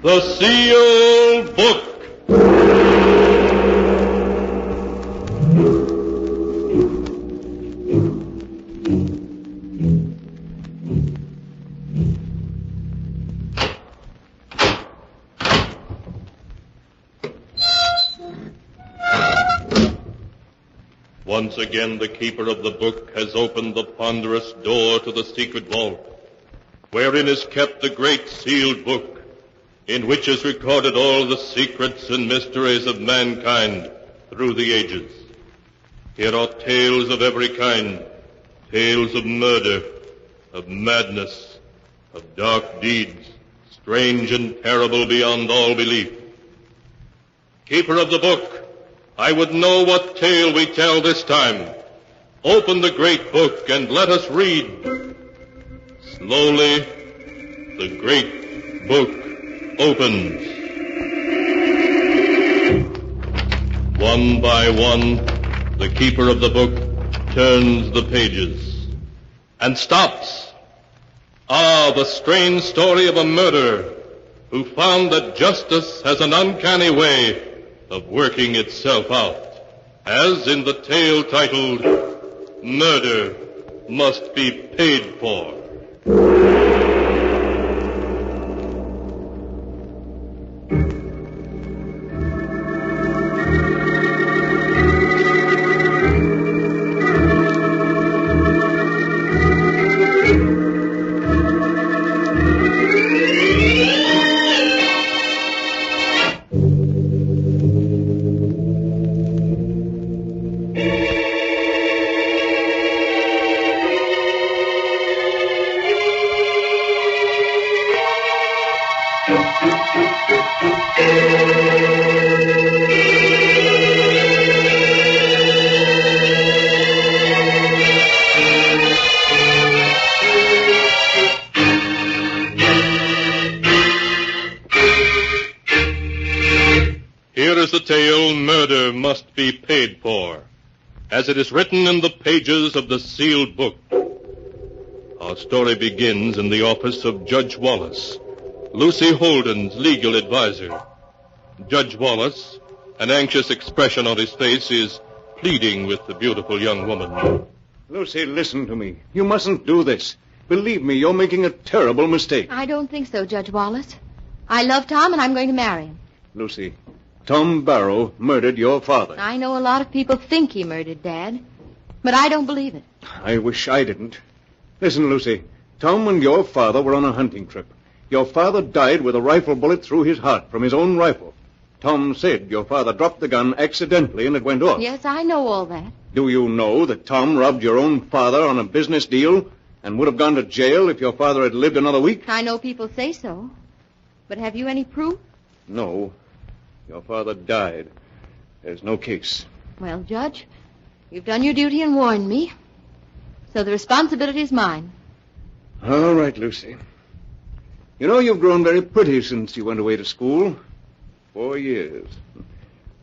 The Sealed Book. Once again, the keeper of the book has opened the ponderous door to the secret vault, wherein is kept the great sealed book, in which is recorded all the secrets and mysteries of mankind through the ages. Here are tales of every kind, tales of murder, of madness, of dark deeds, strange and terrible beyond all belief. Keeper of the book, I would know what tale we tell this time. Open the great book and let us read. Slowly, the great book opens. One by one, the keeper of the book turns the pages and stops. Ah, the strange story of a murderer who found that justice has an uncanny way of working itself out, as in the tale titled, Murder Must Be Paid For. Here is the tale, Murder Must Be Paid For, as it is written in the pages of the sealed book. Our story begins in the office of Judge Wallace, Lucy Holden's legal advisor. Judge Wallace, an anxious expression on his face, is pleading with the beautiful young woman. Lucy, listen to me. You mustn't do this. Believe me, you're making a terrible mistake. I don't think so, Judge Wallace. I love Tom, and I'm going to marry him. Lucy, Tom Barrow murdered your father. I know a lot of people think he murdered Dad, but I don't believe it. I wish I didn't. Listen, Lucy, Tom and your father were on a hunting trip. Your father died with a rifle bullet through his heart from his own rifle. Tom said your father dropped the gun accidentally and it went off. Yes, I know all that. Do you know that Tom robbed your own father on a business deal and would have gone to jail if your father had lived another week? I know people say so. But have you any proof? No. Your father died. There's no case. Well, Judge, you've done your duty and warned me. So the responsibility is mine. All right, Lucy. You know, you've grown very pretty since you went away to school. 4 years.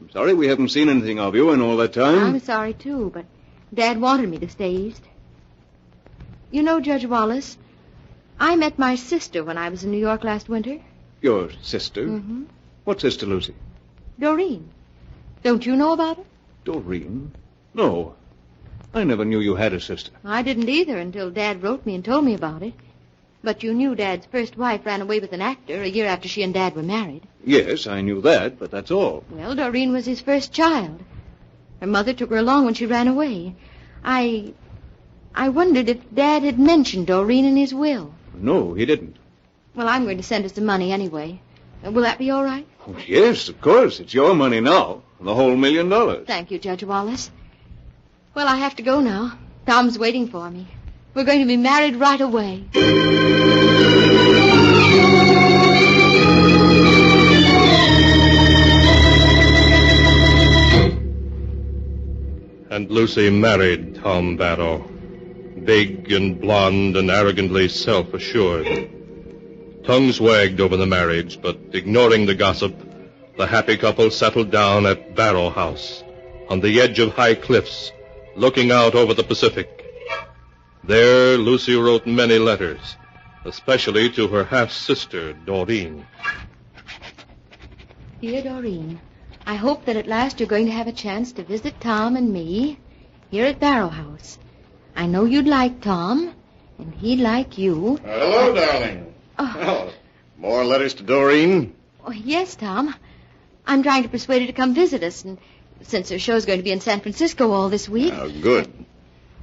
I'm sorry we haven't seen anything of you in all that time. I'm sorry, too, but Dad wanted me to stay east. You know, Judge Wallace, I met my sister when I was in New York last winter. Your sister? Mm-hmm. What sister, Lucy? Doreen. Don't you know about her? Doreen? No. I never knew you had a sister. I didn't either until Dad wrote me and told me about it. But you knew Dad's first wife ran away with an actor a year after she and Dad were married. Yes, I knew that, but that's all. Well, Doreen was his first child. Her mother took her along when she ran away. I wondered if Dad had mentioned Doreen in his will. No, he didn't. Well, I'm going to send her some money anyway. Will that be all right? Oh, yes, of course. It's your money now. The whole $1 million. Thank you, Judge Wallace. Well, I have to go now. Tom's waiting for me. We're going to be married right away. And Lucy married Tom Barrow, big and blonde and arrogantly self-assured. Tongues wagged over the marriage, but ignoring the gossip, the happy couple settled down at Barrow House, on the edge of high cliffs, looking out over the Pacific. There, Lucy wrote many letters, especially to her half-sister, Doreen. Dear Doreen, I hope that at last you're going to have a chance to visit Tom and me here at Barrow House. I know you'd like Tom, and he'd like you. Hello, darling. Oh. More letters to Doreen? Oh, yes, Tom. I'm trying to persuade her to come visit us, and since her show's going to be in San Francisco all this week. Oh, good.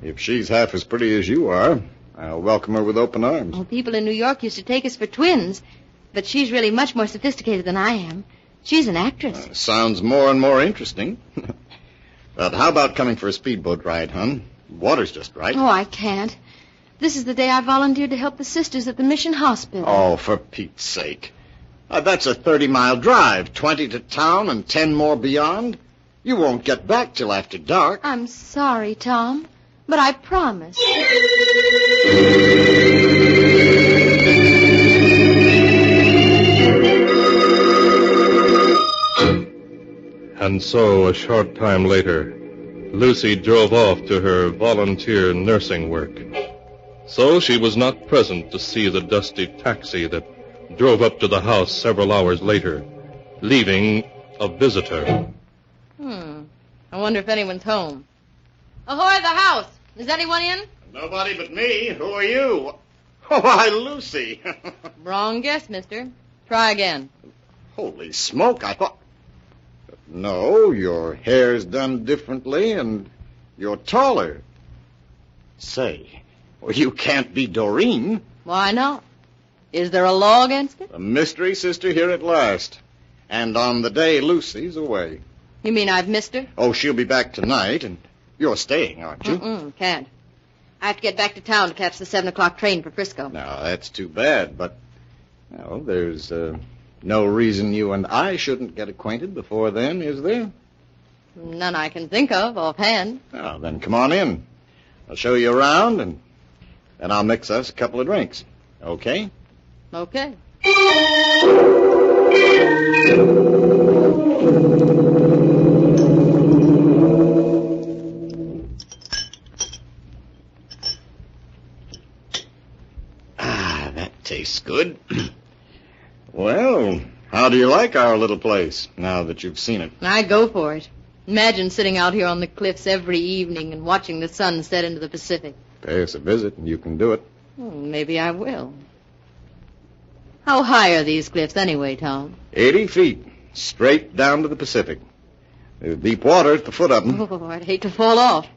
If she's half as pretty as you are, I'll welcome her with open arms. Well, people in New York used to take us for twins, but she's really much more sophisticated than I am. She's an actress. Sounds more and more interesting. But how about coming for a speedboat ride, hon? Water's just right. Oh, I can't. This is the day I volunteered to help the sisters at the Mission Hospital. Oh, for Pete's sake. That's a 30-mile drive, 20 to town and 10 more beyond. You won't get back till after dark. I'm sorry, Tom, but I promise. And so, a short time later, Lucy drove off to her volunteer nursing work. So she was not present to see the dusty taxi that drove up to the house several hours later, leaving a visitor. I wonder if anyone's home. Ahoy, the house! Is anyone in? Nobody but me. Who are you? Oh, why, Lucy. Wrong guess, mister. Try again. Holy smoke, I thought... No, your hair's done differently, and you're taller. Say, well, you can't be Doreen. Why not? Is there a law against it? A mystery sister here at last. And on the day Lucy's away. You mean I've missed her? Oh, she'll be back tonight, and you're staying, aren't you? Can't. I have to get back to town to catch the 7 o'clock train for Frisco. Now, that's too bad, but... Well, there's no reason you and I shouldn't get acquainted before then, is there? None I can think of offhand. Oh, then come on in. I'll show you around, and then I'll mix us a couple of drinks. Okay? Okay. That tastes good. Well, how do you like our little place, now that you've seen it? I go for it. Imagine sitting out here on the cliffs every evening and watching the sun set into the Pacific. Pay us a visit, and you can do it. Maybe I will. How high are these cliffs anyway, Tom? 80 feet, straight down to the Pacific. There's deep water at the foot of them. Oh, I'd hate to fall off.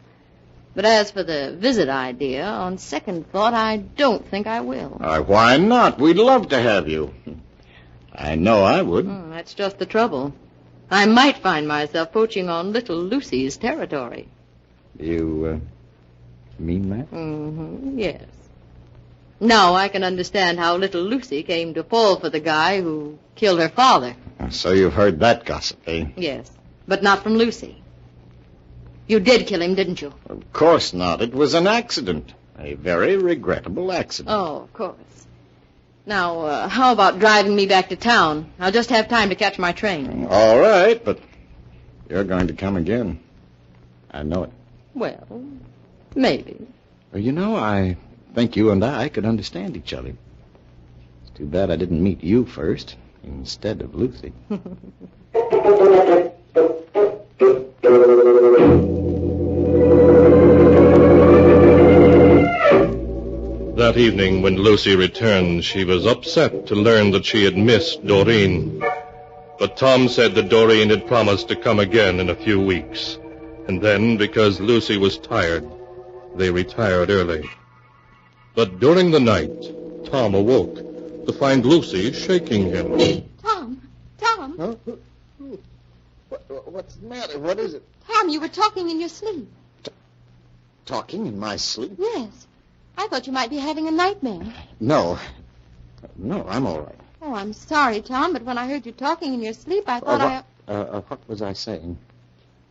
But as for the visit idea, on second thought, I don't think I will. Why not? We'd love to have you. I know I would. That's just the trouble. I might find myself poaching on little Lucy's territory. You mean that? Yes. Now I can understand how little Lucy came to fall for the guy who killed her father. So you've heard that gossip, eh? Yes, but not from Lucy. You did kill him, didn't you? Of course not. It was an accident. A very regrettable accident. Oh, of course. Now, how about driving me back to town? I'll just have time to catch my train. All right, but you're going to come again. I know it. Well, maybe. Well, you know, I think you and I could understand each other. It's too bad I didn't meet you first, instead of Lucy. That evening, when Lucy returned, she was upset to learn that she had missed Doreen. But Tom said that Doreen had promised to come again in a few weeks. And then, because Lucy was tired, they retired early. But during the night, Tom awoke to find Lucy shaking him. Tom! Huh? What's the matter? What is it? Tom, you were talking in your sleep. Talking in my sleep? Yes. I thought you might be having a nightmare. No, I'm all right. Oh, I'm sorry, Tom, but when I heard you talking in your sleep, I thought What was I saying?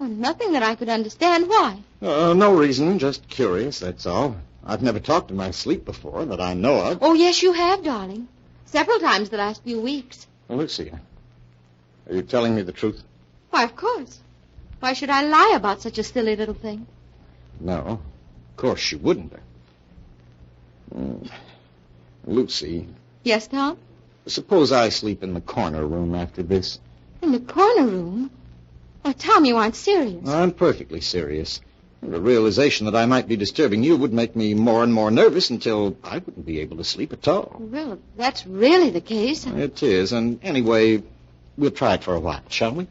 Well, nothing that I could understand. Why? No reason, just curious, that's all. I've never talked in my sleep before that I know of. Oh, yes, you have, darling. Several times the last few weeks. Well, Lucy, are you telling me the truth? Why, of course. Why should I lie about such a silly little thing? No, of course you wouldn't. Lucy. Yes, Tom? Suppose I sleep in the corner room after this. In the corner room? Oh, Tom, you aren't serious. I'm perfectly serious. The realization that I might be disturbing you would make me more and more nervous until I wouldn't be able to sleep at all. Well, if that's really the case. It is, and anyway, we'll try it for a while, shall we?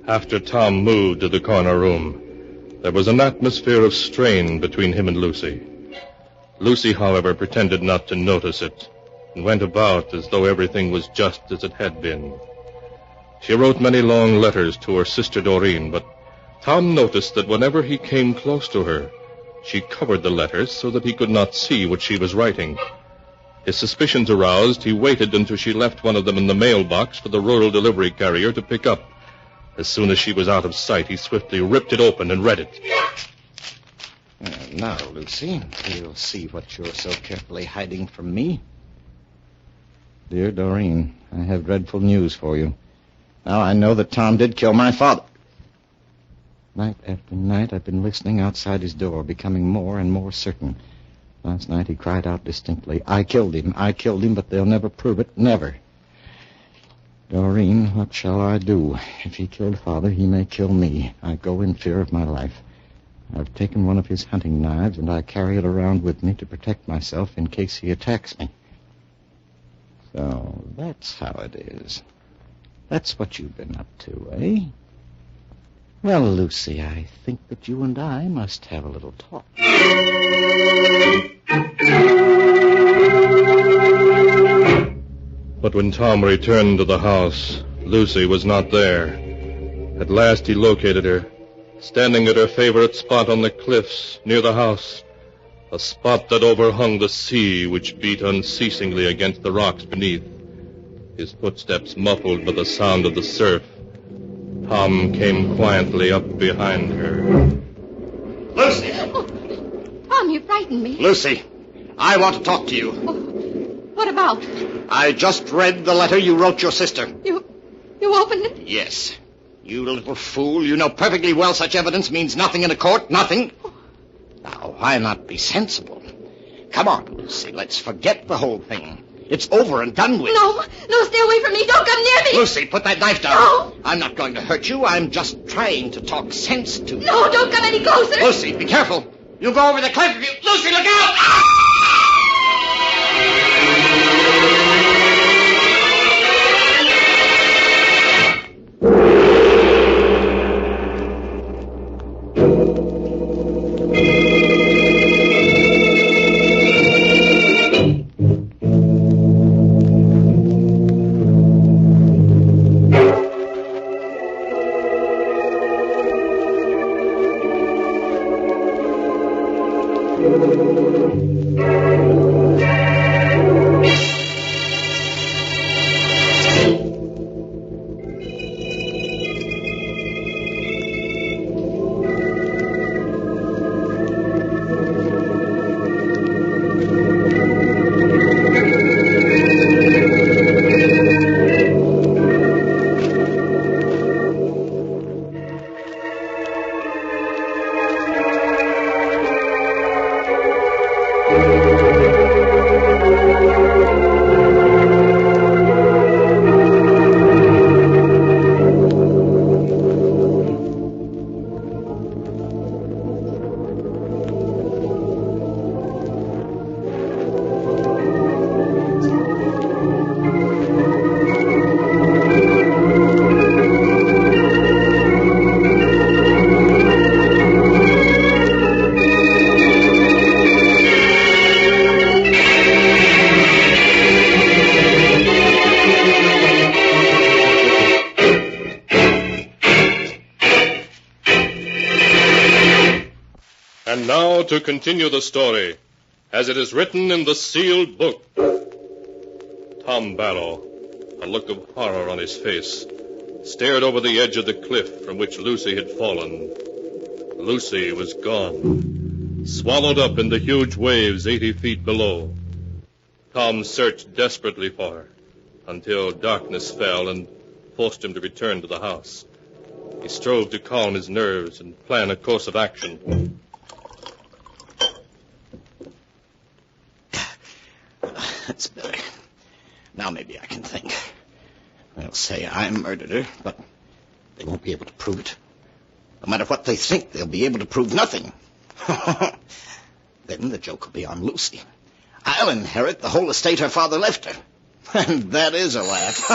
After Tom moved to the corner room, there was an atmosphere of strain between him and Lucy. Lucy, however, pretended not to notice it and went about as though everything was just as it had been. She wrote many long letters to her sister Doreen, but Tom noticed that whenever he came close to her, she covered the letters so that he could not see what she was writing. His suspicions aroused, he waited until she left one of them in the mailbox for the rural delivery carrier to pick up. As soon as she was out of sight, he swiftly ripped it open and read it. Now, Lucy, we'll see what you're so carefully hiding from me. Dear Doreen, I have dreadful news for you. Now I know that Tom did kill my father. Night after night, I've been listening outside his door, becoming more and more certain. Last night he cried out distinctly, I killed him, but they'll never prove it, never. Doreen, what shall I do? If he killed Father, he may kill me. I go in fear of my life. I've taken one of his hunting knives, and I carry it around with me to protect myself in case he attacks me. So that's how it is. That's what you've been up to, eh? Well, Lucy, I think that you and I must have a little talk. But when Tom returned to the house, Lucy was not there. At last he located her, standing at her favorite spot on the cliffs near the house, a spot that overhung the sea which beat unceasingly against the rocks beneath. His footsteps muffled by the sound of the surf, Tom came quietly up behind her. Lucy! Oh, Tom, you frightened me. Lucy, I want to talk to you. Oh, what about? I just read the letter you wrote your sister. You opened it? Yes. You little fool, you know perfectly well such evidence means nothing in a court, nothing. Now, why not be sensible? Come on, Lucy, let's forget the whole thing. It's over and done with. No, stay away from me. Don't come near me. Lucy, put that knife down. No. I'm not going to hurt you. I'm just trying to talk sense to you. No, don't come any closer. Lucy, be careful. You'll go over the cliff if you... Lucy, look out! And now to continue the story, as it is written in the sealed book. Tom Barrow, a look of horror on his face, stared over the edge of the cliff from which Lucy had fallen. Lucy was gone, swallowed up in the huge waves 80 feet below. Tom searched desperately for her until darkness fell and forced him to return to the house. He strove to calm his nerves and plan a course of action. say I murdered her, but they won't be able to prove it. No matter what they think, they'll be able to prove nothing. Then the joke will be on Lucy. I'll inherit the whole estate her father left her. And that is a laugh.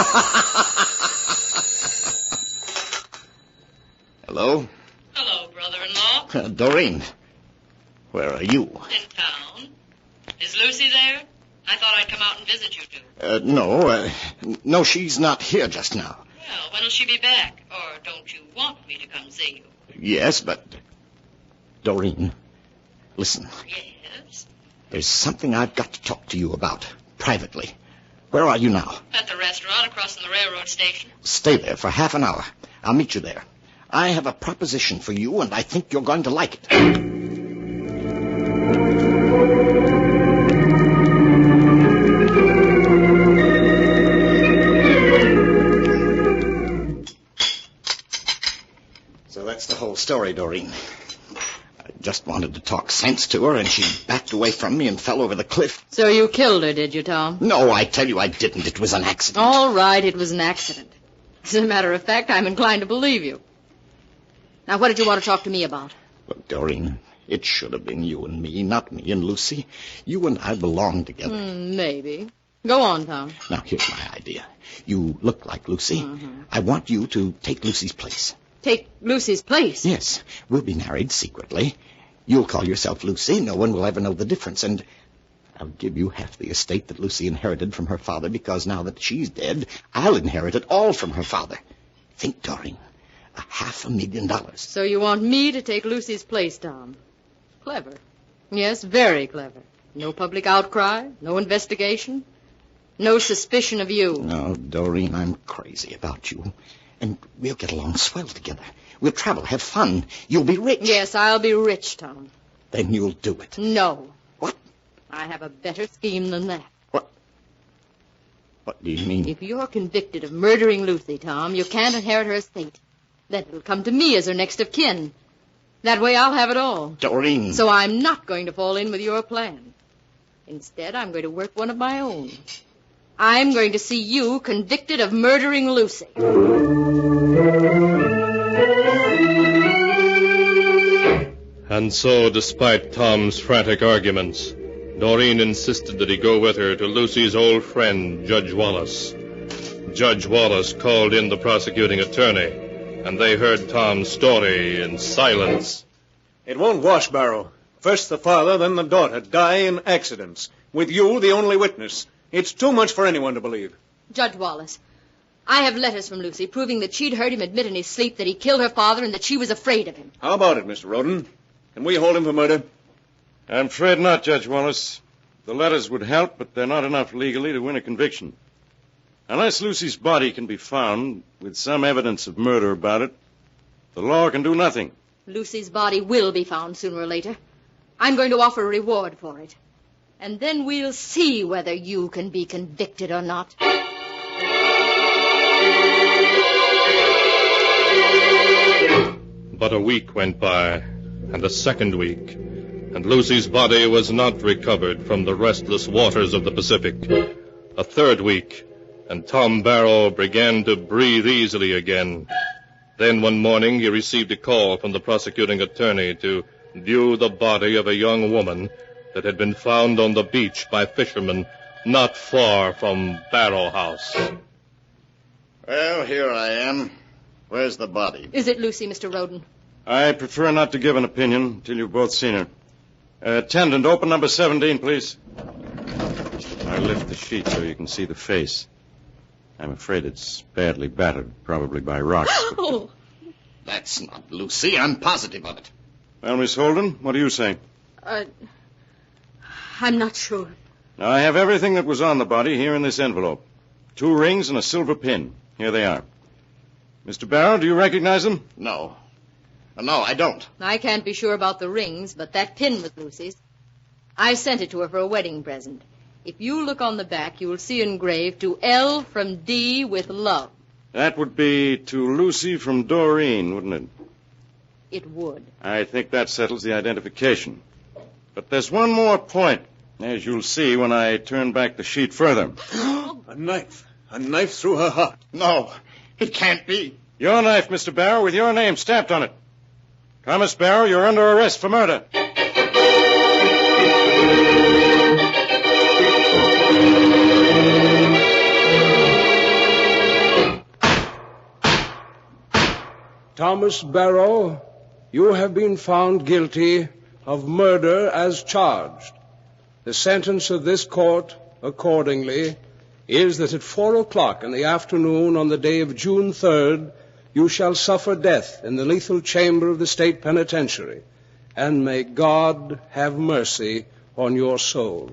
Hello? Hello, brother-in-law. Doreen, where are you? In town. Is Lucy there? I thought I'd come out and visit you two. No, she's not here just now. Well, when'll she be back? Or don't you want me to come see you? Yes, but... Doreen, listen. Yes? There's something I've got to talk to you about, privately. Where are you now? At the restaurant across from the railroad station. Stay there for half an hour. I'll meet you there. I have a proposition for you, and I think you're going to like it. So that's the whole story, Doreen. I just wanted to talk sense to her, and she backed away from me and fell over the cliff. So you killed her, did you, Tom? No, I tell you I didn't. It was an accident. All right, it was an accident. As a matter of fact, I'm inclined to believe you. Now, what did you want to talk to me about? Look, Doreen, it should have been you and me, not me and Lucy. You and I belong together. Maybe. Go on, Tom. Now, here's my idea. You look like Lucy. I want you to take Lucy's place. Take Lucy's place? Yes. We'll be married secretly. You'll call yourself Lucy. No one will ever know the difference. And I'll give you half the estate that Lucy inherited from her father, because now that she's dead, I'll inherit it all from her father. Think, Doreen. $500,000. So you want me to take Lucy's place, Tom? Clever. Yes, very clever. No public outcry, no investigation, no suspicion of you. No, Doreen, I'm crazy about you. And we'll get along swell together. We'll travel, have fun. You'll be rich. Yes, I'll be rich, Tom. Then you'll do it. No. What? I have a better scheme than that. What do you mean? If you're convicted of murdering Lucy, Tom, you can't inherit her estate. Then it'll come to me as her next of kin. That way I'll have it all. Doreen. So I'm not going to fall in with your plan. Instead, I'm going to work one of my own. I'm going to see you convicted of murdering Lucy. And so, despite Tom's frantic arguments, Doreen insisted that he go with her to Lucy's old friend, Judge Wallace. Judge Wallace called in the prosecuting attorney, and they heard Tom's story in silence. It won't wash, Barrow. First the father, then the daughter die in accidents, with you the only witness. It's too much for anyone to believe. Judge Wallace, I have letters from Lucy proving that she'd heard him admit in his sleep that he killed her father and that she was afraid of him. How about it, Mr. Roden? Can we hold him for murder? I'm afraid not, Judge Wallace. The letters would help, but they're not enough legally to win a conviction. Unless Lucy's body can be found with some evidence of murder about it, the law can do nothing. Lucy's body will be found sooner or later. I'm going to offer a reward for it. And then we'll see whether you can be convicted or not. But a week went by, and a second week, and Lucy's body was not recovered from the restless waters of the Pacific. A third week, and Tom Barrow began to breathe easily again. Then one morning he received a call from the prosecuting attorney to view the body of a young woman that had been found on the beach by fishermen not far from Barrow House. Well, here I am. Where's the body? Is it Lucy, Mr. Roden? I prefer not to give an opinion until you've both seen her. Attendant, open number 17, please. I lift the sheet so you can see the face. I'm afraid it's badly battered, probably by rocks. Oh! That's not Lucy. I'm positive of it. Well, Miss Holden, what do you say? I'm not sure. Now, I have everything that was on the body here in this envelope. 2 rings and a silver pin. Here they are. Mr. Barrow, do you recognize them? No. No, I don't. I can't be sure about the rings, but that pin was Lucy's. I sent it to her for a wedding present. If you look on the back, you will see engraved, "To L from D with love." That would be to Lucy from Doreen, wouldn't it? It would. I think that settles the identification. But there's one more point, as you'll see when I turn back the sheet further. A knife. A knife through her heart. No. It can't be. Your knife, Mr. Barrow, with your name stamped on it. Thomas Barrow, you're under arrest for murder. Thomas Barrow, you have been found guilty of murder as charged. The sentence of this court, accordingly, is that at 4:00 in the afternoon on the day of June 3rd, you shall suffer death in the lethal chamber of the state penitentiary, and may God have mercy on your soul.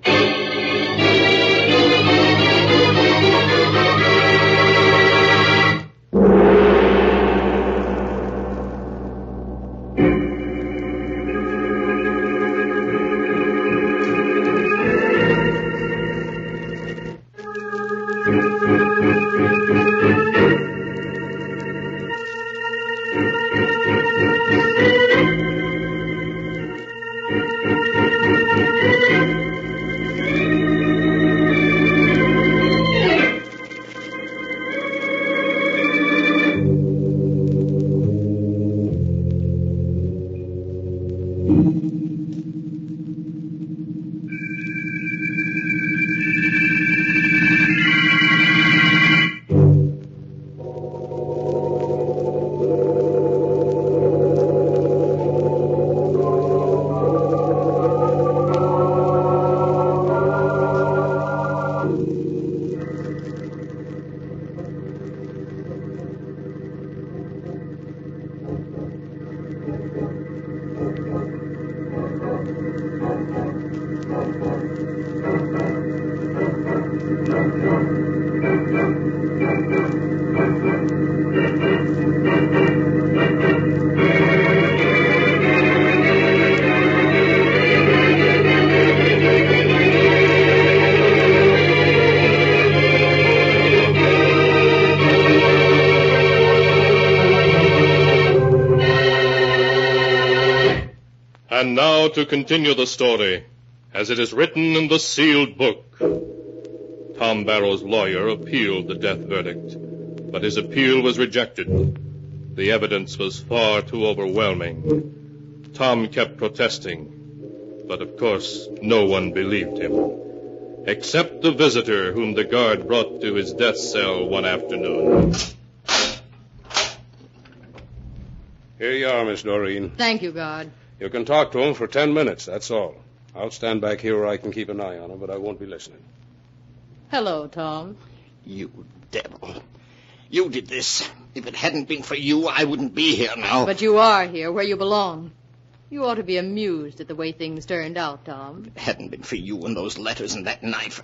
And now to continue the story, as it is written in the sealed book. Tom Barrow's lawyer appealed the death verdict, but his appeal was rejected. The evidence was far too overwhelming. Tom kept protesting, but of course no one believed him, except the visitor whom the guard brought to his death cell one afternoon. Here you are, Miss Doreen. Thank you, guard. You can talk to him for 10 minutes, that's all. I'll stand back here where I can keep an eye on him, but I won't be listening. Hello, Tom. You devil. You did this. If it hadn't been for you, I wouldn't be here now. But you are here, where you belong. You ought to be amused at the way things turned out, Tom. If it hadn't been for you and those letters and that knife.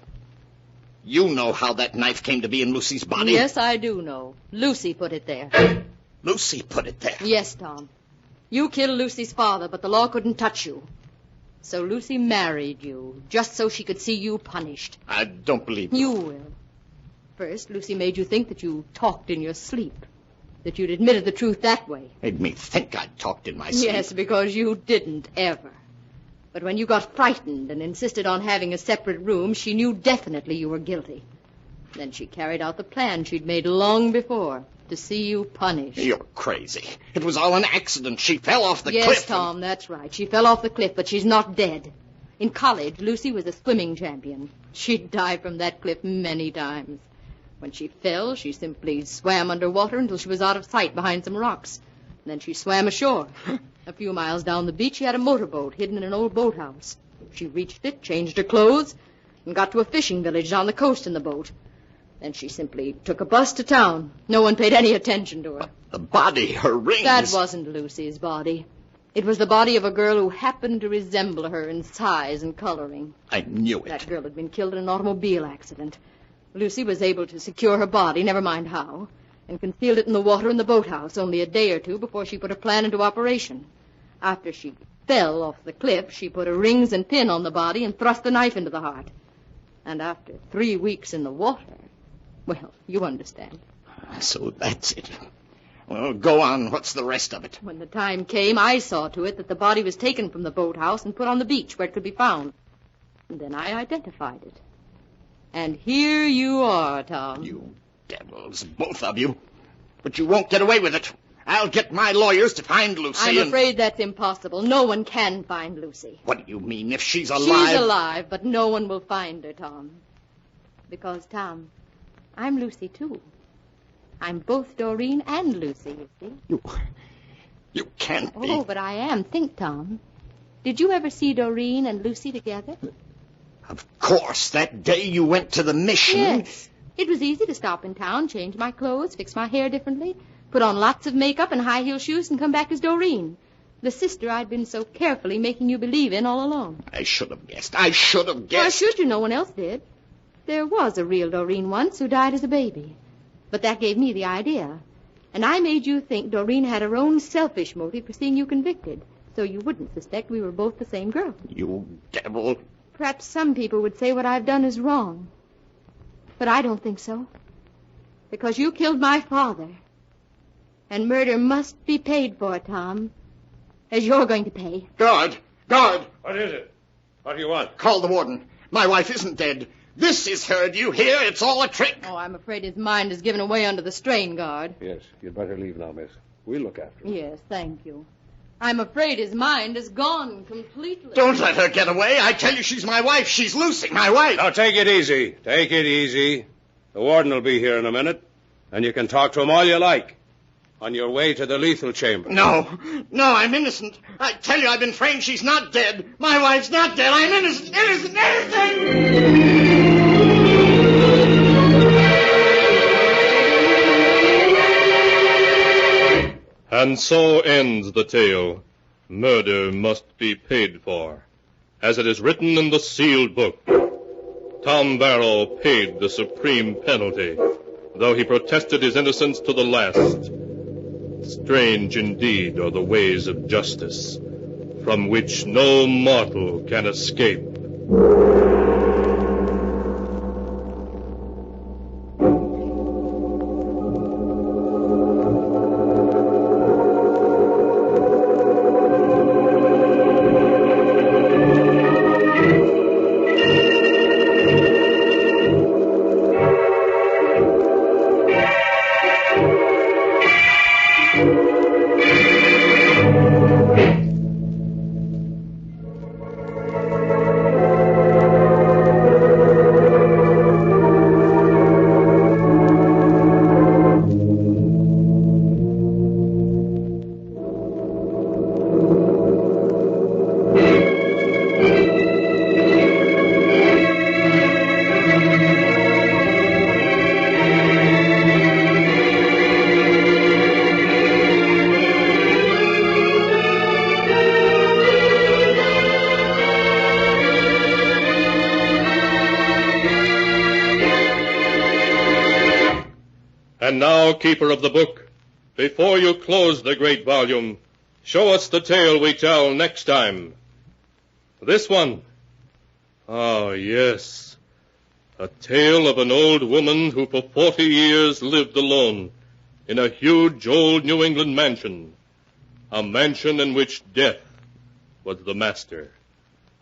You know how that knife came to be in Lucy's body. Yes, I do know. Lucy put it there. Lucy put it there. Yes, Tom. You killed Lucy's father, but the law couldn't touch you. So Lucy married you, just so she could see you punished. I don't believe you. You will. First, Lucy made you think that you talked in your sleep, that you'd admitted the truth that way. Made me think I talked in my sleep. Yes, because you didn't, ever. But when you got frightened and insisted on having a separate room, she knew definitely you were guilty. Then she carried out the plan she'd made long before, to see you punished. You're crazy. It was all an accident. She fell off the cliff. Yes, Tom, that's right. She fell off the cliff, but she's not dead. In college, Lucy was a swimming champion. She'd dive from that cliff many times. When she fell, she simply swam underwater until she was out of sight behind some rocks. And then she swam ashore. A few miles down the beach, she had a motorboat hidden in an old boathouse. She reached it, changed her clothes, and got to a fishing village down the coast in the boat. Then she simply took a bus to town. No one paid any attention to her. The body, her rings. That wasn't Lucy's body. It was the body of a girl who happened to resemble her in size and coloring. I knew it. That girl had been killed in an automobile accident. Lucy was able to secure her body, never mind how, and concealed it in the water in the boathouse only a day or two before she put her plan into operation. After she fell off the cliff, she put her rings and pin on the body and thrust the knife into the heart. And after 3 weeks in the water... Well, you understand. So that's it. Well, go on. What's the rest of it? When the time came, I saw to it that the body was taken from the boathouse and put on the beach where it could be found. And then I identified it. And here you are, Tom. You devils, both of you. But you won't get away with it. I'll get my lawyers to find Lucy. I'm afraid that's impossible. No one can find Lucy. What do you mean, if she's alive? She's alive, but no one will find her, Tom. Because, Tom, I'm Lucy, too. I'm both Doreen and Lucy, you see. You can't be. Oh, but I am. Think, Tom. Did you ever see Doreen and Lucy together? Of course, that day you went to the mission. Yes. It was easy to stop in town, change my clothes, fix my hair differently, put on lots of makeup and high-heel shoes, and come back as Doreen, the sister I'd been so carefully making you believe in all along. I should have guessed. I should have Why guessed. should you? No one else did. There was a real Doreen once who died as a baby. But that gave me the idea. And I made you think Doreen had her own selfish motive for seeing you convicted, so you wouldn't suspect we were both the same girl. You devil. Perhaps some people would say what I've done is wrong. But I don't think so. Because you killed my father. And murder must be paid for, Tom. As you're going to pay. Guard! Guard! What is it? What do you want? Call the warden. My wife isn't dead. This is her. Do you hear? It's all a trick. Oh, I'm afraid his mind is given away under the strain, guard. Yes, you'd better leave now, miss. We'll look after him. Yes, thank you. I'm afraid his mind is gone completely. Don't let her get away. I tell you, she's my wife. She's Lucy, my wife. Now, take it easy. Take it easy. The warden will be here in a minute, and you can talk to him all you like. On your way to the lethal chamber. No, I'm innocent. I tell you, I've been framed. She's not dead. My wife's not dead. I'm innocent, innocent! And so ends the tale. Murder must be paid for, as it is written in the sealed book. Tom Barrow paid the supreme penalty, though he protested his innocence to the last. Strange indeed are the ways of justice, from which no mortal can escape. And now, keeper of the book, before you close the great volume, show us the tale we tell next time. This one. Ah, yes. A tale of an old woman who for 40 years lived alone in a huge old New England mansion. A mansion in which death was the master.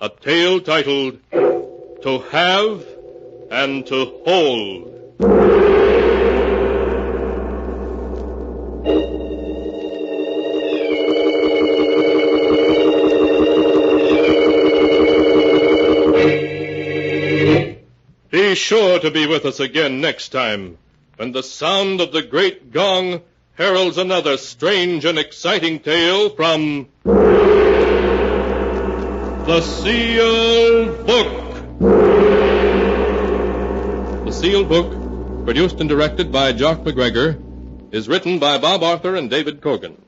A tale titled, To Have and to Hold. Be sure to be with us again next time, when the sound of the great gong heralds another strange and exciting tale from The Sealed Book. The Sealed Book, produced and directed by Jock MacGregor, is written by Bob Arthur and David Cogan.